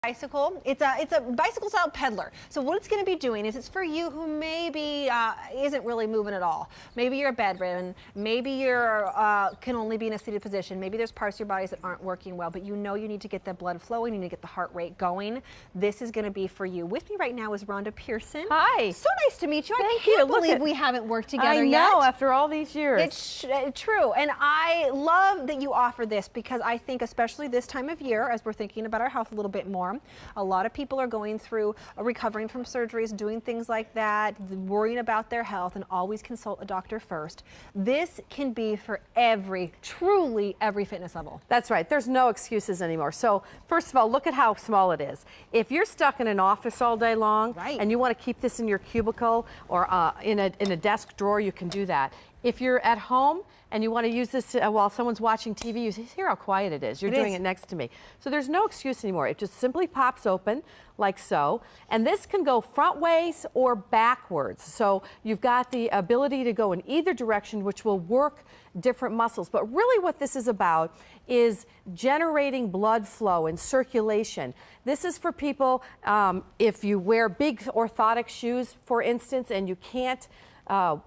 Bicycle. It's a bicycle style peddler. So what it's going to be doing is it's for you who maybe isn't really moving at all. Maybe you're bedridden. Maybe you're can only be in a seated position. Maybe there's parts of your bodies that aren't working well, but you know you need to get the blood flowing. You need to get the heart rate going. This is going to be for you. With me right now is Rhonda Pearson. Hi. So nice to meet you. Thank I can't you. believe we haven't worked together yet. yet. I know, after all these years. It's true. And I love that you offer this because I think especially this time of year, as we're thinking about our health a little bit more, a lot of people are going through recovering from surgeries, doing things like that, worrying about their health, and always consult a doctor first. This can be for truly every fitness level. That's right. There's no excuses anymore. So first of all, look at how small it is. If you're stuck in an office all day long and you want to keep this in your cubicle or in a desk drawer, you can do that. If you're at home and you want to use this while someone's watching TV, you hear how quiet it is. You're doing it next to me. So there's no excuse anymore. It just simply pops open like so. And this can go front ways or backwards. So you've got the ability to go in either direction, which will work different muscles. But really what this is about is generating blood flow and circulation. This is for people, if you wear big orthotic shoes, for instance, and you can't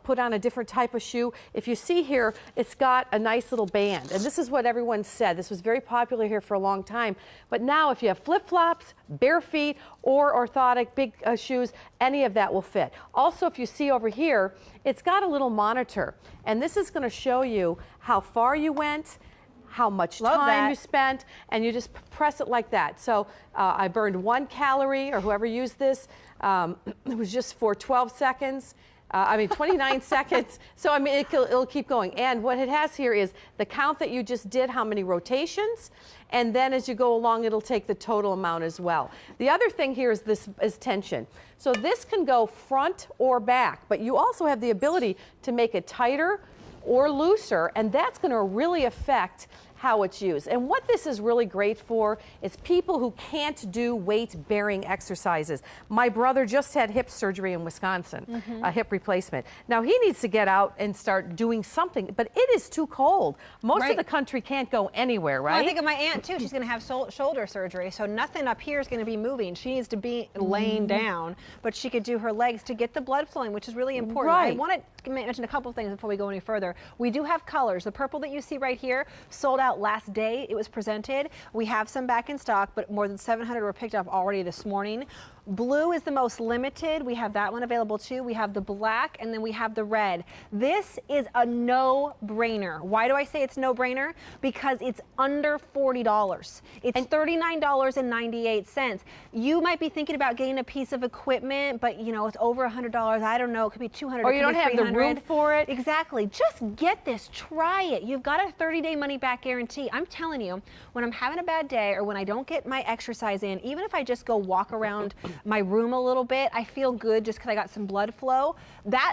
put on a different type of shoe. If you see here, it's got a nice little band. And this is what everyone said. This was very popular here for a long time. But now if you have flip-flops, bare feet, or orthotic big shoes, any of that will fit. Also, if you see over here, it's got a little monitor. And this is going to show you how far you went, how much time you spent, and you just press it like that. So I burned 1 calorie, or whoever used this. It was just for 12 seconds. 29 seconds. So, I mean, it'll keep going. And what it has here is the count that you just did, how many rotations, and then as you go along, it'll take the total amount as well. The other thing here is this is tension. So this can go front or back, but you also have the ability to make it tighter or looser, and that's going to really affect how it's used. And what this is really great for is people who can't do weight-bearing exercises. My brother just had hip surgery in Wisconsin, a hip replacement. Now he needs to get out and start doing something, but it is too cold. Most of the country can't go anywhere, right? Well, I think of my aunt too. She's going to have shoulder surgery, so nothing up here is going to be moving. She needs to be laying down, but she could do her legs to get the blood flowing, which is really important. I want to mention a couple of things before we go any further. We do have colors. The purple that you see right here sold out last day it was presented. We have some back in stock, but more than 700 were picked up already this morning. Blue is the most limited. We have that one available too. We have the black, and then we have the red. This is a no-brainer. Why do I say it's no-brainer? Because it's under $40. It's $39.98. You might be thinking about getting a piece of equipment, but you know, it's over $100. I don't know. It could be $200. Or you don't have the room for it. Exactly. Just get this. Try it. You've got a 30-day money-back guarantee. I'm telling you, when I'm having a bad day or when I don't get my exercise in, even if I just go walk around my room a little bit, I feel good just because I got some blood flow.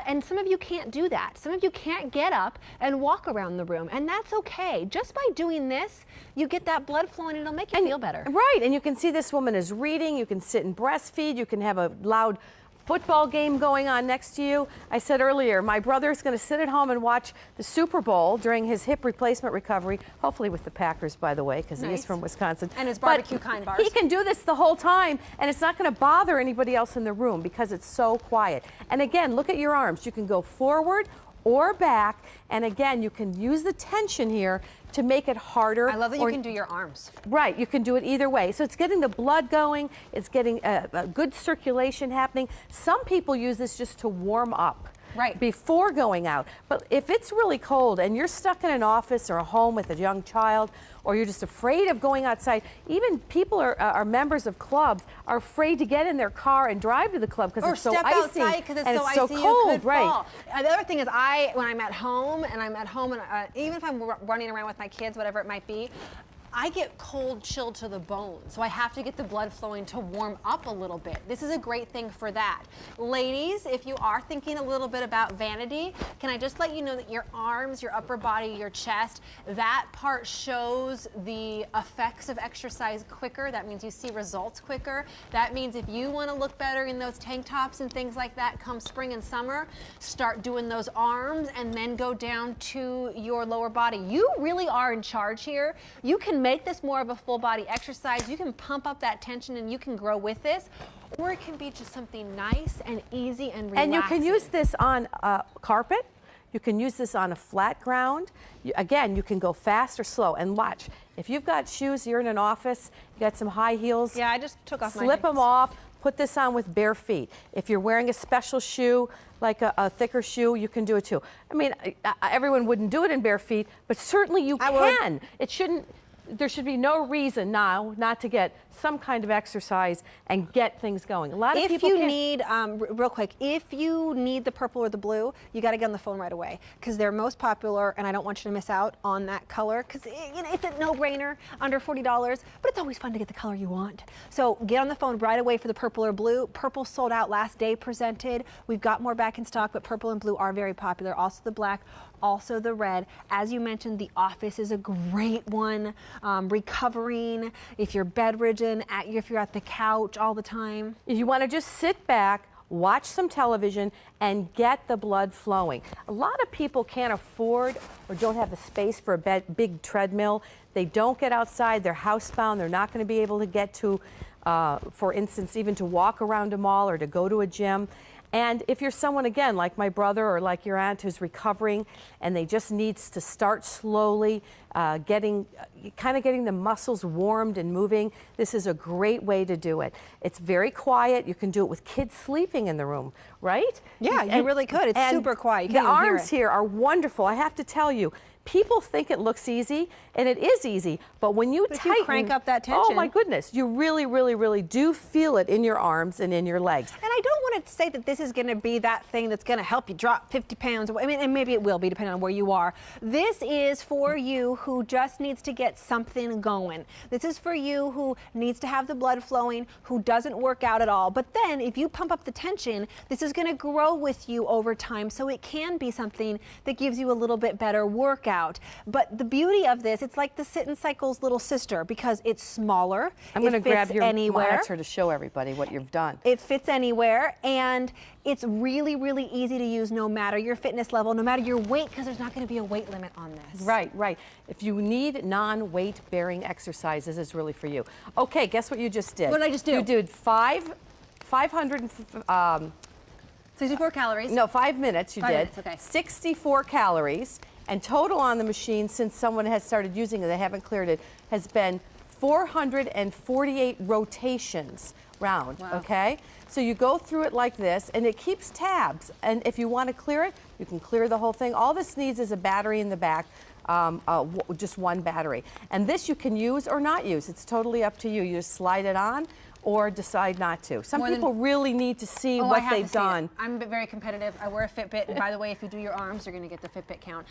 And some of you can't do that. Some of you can't get up and walk around the room, and that's okay. Just by doing this, you get that blood flowing, and it'll make you feel better. Right, and you can see this woman is reading. You can sit and breastfeed. You can have a loud football game going on next to you. I said earlier, my brother's going to sit at home and watch the Super Bowl during his hip replacement recovery, hopefully with the Packers, by the way, because he is from Wisconsin. And his barbecue kind bars. He can do this the whole time, and it's not going to bother anybody else in the room because it's so quiet. And again, look at your arms. You can go forward or back, and again, you can use the tension here to make it harder. I love that you can do your arms. Right, you can do it either way. So it's getting the blood going, it's getting a good circulation happening. Some people use this just to warm up. Before going out. But if it's really cold and you're stuck in an office or a home with a young child, or you're just afraid of going outside, even people are members of clubs are afraid to get in their car and drive to the club because it's so icy. Or step outside because it's so icy cold. You could fall. The other thing is when I'm at home and even if I'm running around with my kids, whatever it might be, I get cold, chilled to the bone, so I have to get the blood flowing to warm up a little bit. This is a great thing for that. Ladies, if you are thinking a little bit about vanity, can I just let you know that your arms, your upper body, your chest, that part shows the effects of exercise quicker. That means you see results quicker. That means if you want to look better in those tank tops and things like that come spring and summer, start doing those arms and then go down to your lower body. You really are in charge here. You can make this more of a full body exercise. You can pump up that tension and you can grow with this. Or it can be just something nice and easy and relaxing. And you can use this on carpet. You can use this on a flat ground. Again, you can go fast or slow. And watch, if you've got shoes, you're in an office, you got some high heels. Yeah, I just took off my Slip them off. Put this on with bare feet. If you're wearing a special shoe, like a thicker shoe, you can do it too. I mean, everyone wouldn't do it in bare feet, but certainly you can. It shouldn't. There should be no reason now not to get some kind of exercise and get things going. A lot of people If you need, real quick, if you need the purple or the blue, you got to get on the phone right away because they're most popular, and I don't want you to miss out on that color because it's a no-brainer, under $40, but it's always fun to get the color you want. So get on the phone right away for the purple or blue. Purple sold out last day presented. We've got more back in stock, but purple and blue are very popular. Also the black, also the red. As you mentioned, the office is a great one. Recovering, if you're bedridden, if you're at the couch all the time. If you want to just sit back, watch some television, and get the blood flowing. A lot of people can't afford or don't have the space for a big treadmill. They don't get outside. They're housebound. They're not going to be able to get to, for instance, even to walk around a mall or to go to a gym. And if you're someone, again, like my brother or like your aunt who's recovering and they just needs to start slowly, getting the muscles warmed and moving, this is a great way to do it. It's very quiet. You can do it with kids sleeping in the room, right? Yeah, you really could. It's super quiet. You can't the even hear arms it. here are wonderful. I have to tell you, people think it looks easy, and it is easy, but when you tighten, you crank up that tension. oh my goodness, you really, really, really do feel it in your arms and in your legs. And I don't want to say that this is going to be that thing that's going to help you drop 50 pounds. I mean, and maybe it will be depending on where you are. This is for you who just needs to get something going. This is for you who needs to have the blood flowing, who doesn't work out at all. But then if you pump up the tension, this is going to grow with you over time, so it can be something that gives you a little bit better workout. But the beauty of this, it's like the Sit and Cycle's little sister because it's smaller. I'm going to grab your anywhere. monitor to show everybody what you've done. It fits anywhere, and it's really, really easy to use no matter your fitness level, no matter your weight, because there's not going to be a weight limit on this. Right, right. If you need non-weight bearing exercises, it's really for you. Okay, guess what you just did? What did I just do? You did 500. 64 calories. No, 5 minutes you 5 did. minutes, okay. 64 calories, and total on the machine since someone has started using it, they haven't cleared it, has been 448 rotations round, wow. Okay? So you go through it like this, and it keeps tabs, and if you want to clear it, you can clear the whole thing. All this needs is a battery in the back, just one battery. And this you can use or not use. It's totally up to you. You just slide it on or decide not to. Some people really need to see what they've done. I'm very competitive. I wear a Fitbit. And by the way, if you do your arms, you're going to get the Fitbit count.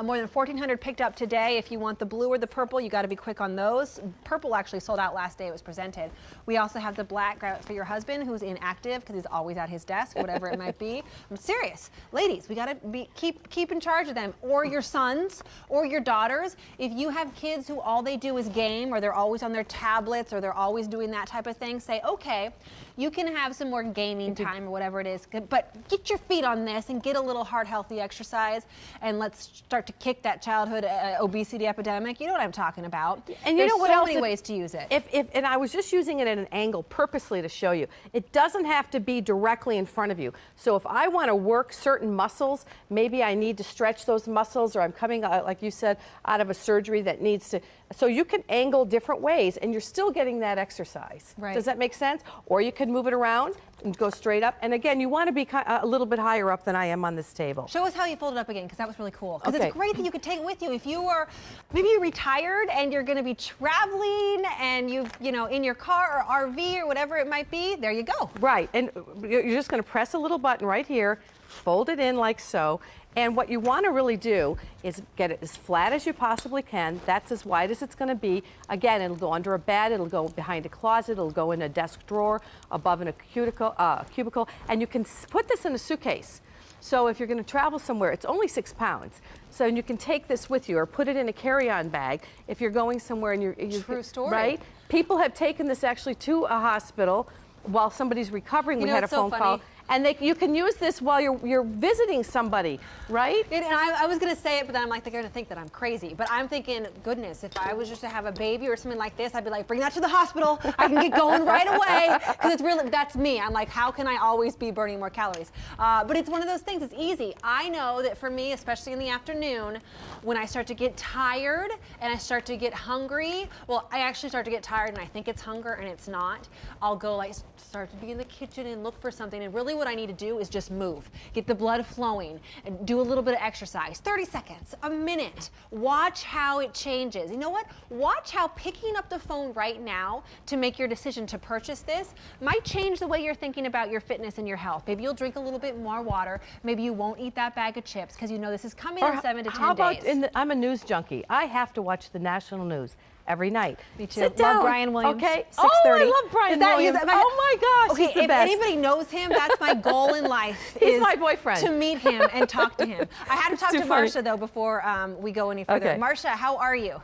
More than 1,400 picked up today. If you want the blue or the purple, you got to be quick on those. Purple actually sold out last day it was presented. We also have the black for your husband who's inactive because he's always at his desk, whatever it might be. I'm serious. Ladies, we got to keep in charge of them, or your sons or your daughters. If you have kids who all they do is game, or they're always on their tablets, or they're always doing that type of thing, say, okay, you can have some more gaming time or whatever it is, but get your feet on this and get a little heart healthy exercise, and let's start to kick that childhood obesity epidemic. You know what I'm talking about. And you know what else? else? So many ways to use it. And I was just using it at an angle purposely to show you. It doesn't have to be directly in front of you. So if I want to work certain muscles, maybe I need to stretch those muscles, or I'm coming, like you said, out of a surgery that needs to. So you can angle different ways, and you're still getting that exercise. Right. Does that make sense? Or you can move it around and go straight up. And again, you want to be a little bit higher up than I am on this table. Show us how you fold it up again, because that was really cool. Because Okay. it's great that you could take it with you. If you are, maybe you're retired and you're going to be traveling, and you know, in your car or RV or whatever it might be, there you go. Right, and you're just going to press a little button right here, fold it in like so, and what you want to really do is get it as flat as you possibly can. That's as wide as it's going to be. Again, it'll go under a bed, it'll go behind a closet, it'll go in a desk drawer, above in a cubicle, and you can put this in a suitcase. So if you're going to travel somewhere, it's only 6 pounds. So you can take this with you or put it in a carry-on bag if you're going somewhere and you're True story. Right? People have taken this actually to a hospital while somebody's recovering. You We know, had a it's so phone funny. call. And you can use this while you're visiting somebody, right? And I was going to say it, but then I'm like, they're going to think that I'm crazy. But I'm thinking, goodness, if I was just to have a baby or something like this, I'd be like, bring that to the hospital. I can get going right away. Because it's really, that's me. I'm like, how can I always be burning more calories? But it's one of those things, it's easy. I know that for me, especially in the afternoon, when I start to get tired and I start to get hungry, well, I actually start to get tired and I think it's hunger and it's not. I'll go like start to be in the kitchen and look for something. And really what I need to do is just move, get the blood flowing and do a little bit of exercise, 30 seconds, a minute. Watch how it changes. You know what? Watch how picking up the phone right now to make your decision to purchase this might change the way you're thinking about your fitness and your health. Maybe you'll drink a little bit more water. Maybe you won't eat that bag of chips because you know this is coming in 7 to 10 days. I'm a news junkie. I have to watch the national news every night. Me too. Sit down. Love Brian Williams. Okay. 6:30. Oh, I love Brian Williams. Oh my gosh. Okay, he's the if best. anybody knows him, that's my goal in life. He's is my boyfriend. To meet him and talk to him. I had to talk to funny. Marsha though before we go any further. Okay. Marsha, how are you?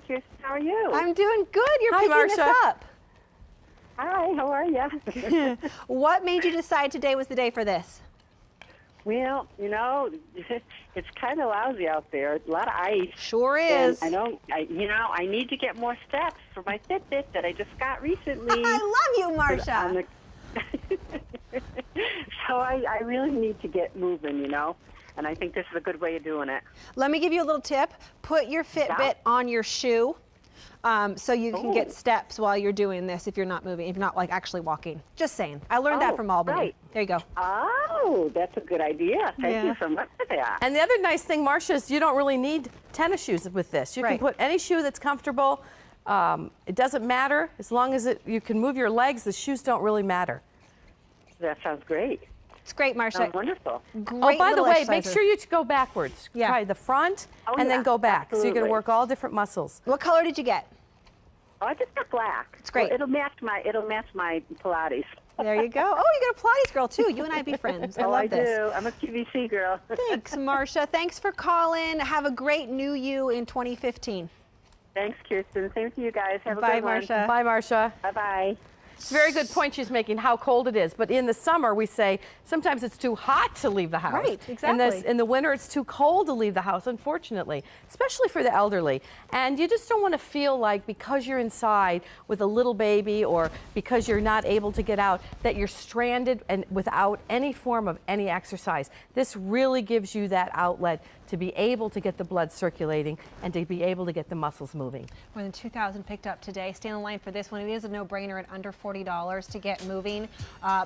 Kirsten, how are you? I'm doing good. You're Hi, picking this Marsha. up. Hi, how are you? What made you decide today was the day for this? Well, you know, it's kind of lousy out there. A lot of ice. Sure is. And I need to get more steps for my Fitbit that I just got recently. I love you, Marsha. So I really need to get moving, you know, and I think this is a good way of doing it. Let me give you a little tip. Put your Fitbit on your shoe. So you can get steps while you're doing this if you're not moving, if you're not like actually walking. Just saying. I learned that from Albany. Right. There you go. Oh, that's a good idea. Thank you so much for that. And the other nice thing, Marsha, is you don't really need tennis shoes with this. You can put any shoe that's comfortable. It doesn't matter. As long as you can move your legs, the shoes don't really matter. That sounds great. It's great, Marsha. Sounds wonderful. Great by the way, exerciser. make sure you go backwards. Yeah. Try the front and then go back. So you're going to work all different muscles. What color did you get? Oh, I just got black. It's great. Well, it'll match my Pilates. There you go. Oh, you got a Pilates girl too. You and I be friends. I love this. I do. I'm a QVC girl. Thanks, Marsha. Thanks for calling. Have a great new you in 2015. Thanks, Kirsten. Same to you guys. Have a Bye, good one. Marsha. Bye, Marsha. Bye-bye. Very good point she's making, how cold it is. But in the summer, we say sometimes it's too hot to leave the house. Right, exactly. In the winter, it's too cold to leave the house, unfortunately, especially for the elderly. And you just don't want to feel like because you're inside with a little baby or because you're not able to get out, that you're stranded and without any form of any exercise. This really gives you that outlet to be able to get the blood circulating and to be able to get the muscles moving. More than 2,000 picked up today. Stay in line for this one. It is a no-brainer at under $40 to get moving.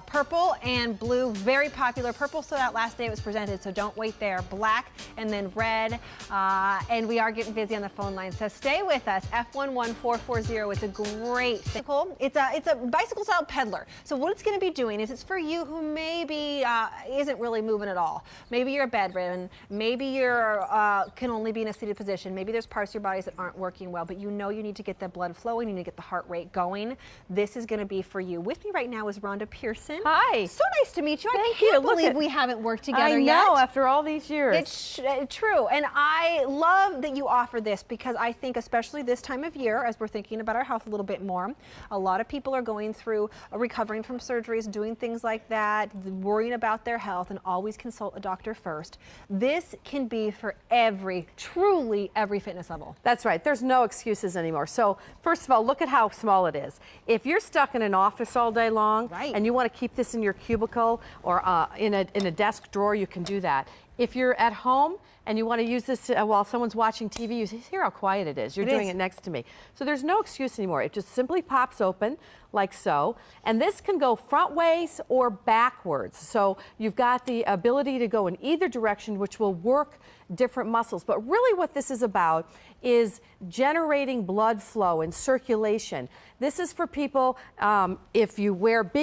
Purple and blue, very popular. Purple sold out last day it was presented, so don't wait there. Black and then red. And we are getting busy on the phone line, so stay with us. F11440. It's a great vehicle. It's a bicycle-style peddler. So what it's going to be doing is it's for you who maybe isn't really moving at all. Maybe you're bedridden. Maybe you're can only be in a seated position. Maybe there's parts of your bodies that aren't working well, but you know you need to get the blood flowing, you need to get the heart rate going. This is going to be for you. With me right now is Rhonda Pearson. Hi. So nice to meet you. Thank I can't you. believe we haven't worked together I yet. know, after all these years. It's true. And I love that you offer this because I think especially this time of year, as we're thinking about our health a little bit more, a lot of people are going through recovering from surgeries, doing things like that, worrying about their health, and always consult a doctor first. This can be for truly every fitness level. That's right. There's no excuses anymore. So first of all, look at how small it is. If you're stuck in an office all day long and you want to keep this in your cubicle or in a desk drawer, you can do that. If you're at home and you want to use this while someone's watching TV, you hear how quiet it is. You're doing it next to me. So there's no excuse anymore. It just simply pops open like so. And this can go front ways or backwards. So you've got the ability to go in either direction, which will work different muscles. But really what this is about is generating blood flow and circulation. This is for people if you wear big